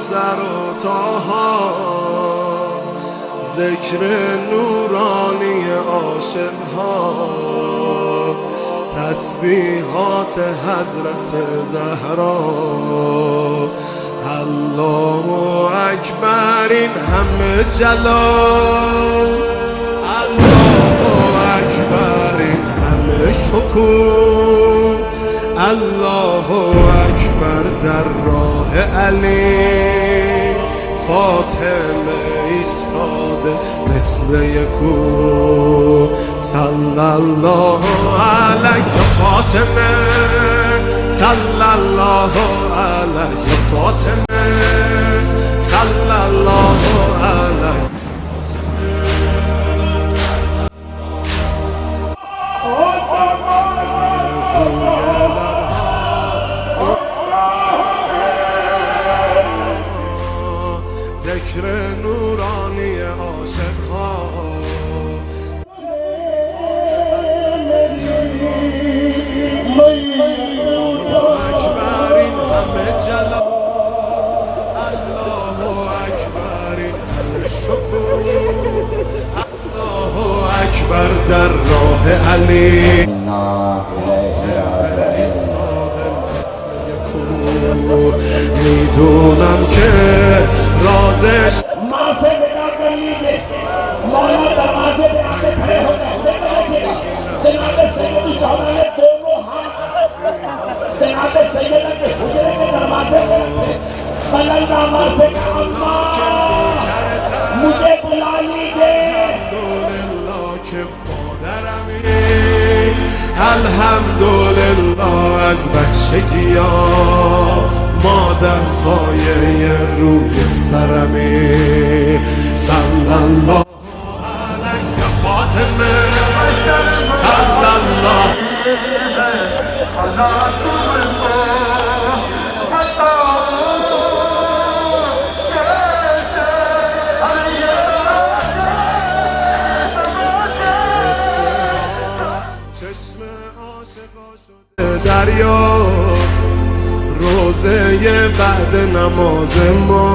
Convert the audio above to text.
کوثر و طاها، ذکر نورانی عاشقها، تسبیحات حضرت زهرا. الله اکبر این همه جلال، الله اکبر این همه شکوه، الله اکبر در راه علی، فاطمه ایستاده مثل یکو. صلی الله علیه فاطمه، صلی الله علیه فاطمه، صلی الله علیه ذکر نورانی عاشقها. اکبر این همه جلال، الله اکبر این همه شکوه، الله اکبر در راه علی. میدونم که رازش माँ से निकाल कर लीजिए, मौला दरवाजे पे आके खड़े हो जाए। जनाब सैयद शौहरा ने दोनों हाथ जनाब सैयद के हुजरे के दरवाजे पे रखे, बलंदामा से अम्मा मुझे बुला लीजिए। الحمدلله از بچگی‌ها مادر سایه روی سرمی. صلی الله علیه فاطمه، صلی الله چشم عاشقا شده دریا، روزه بعد نماز ما.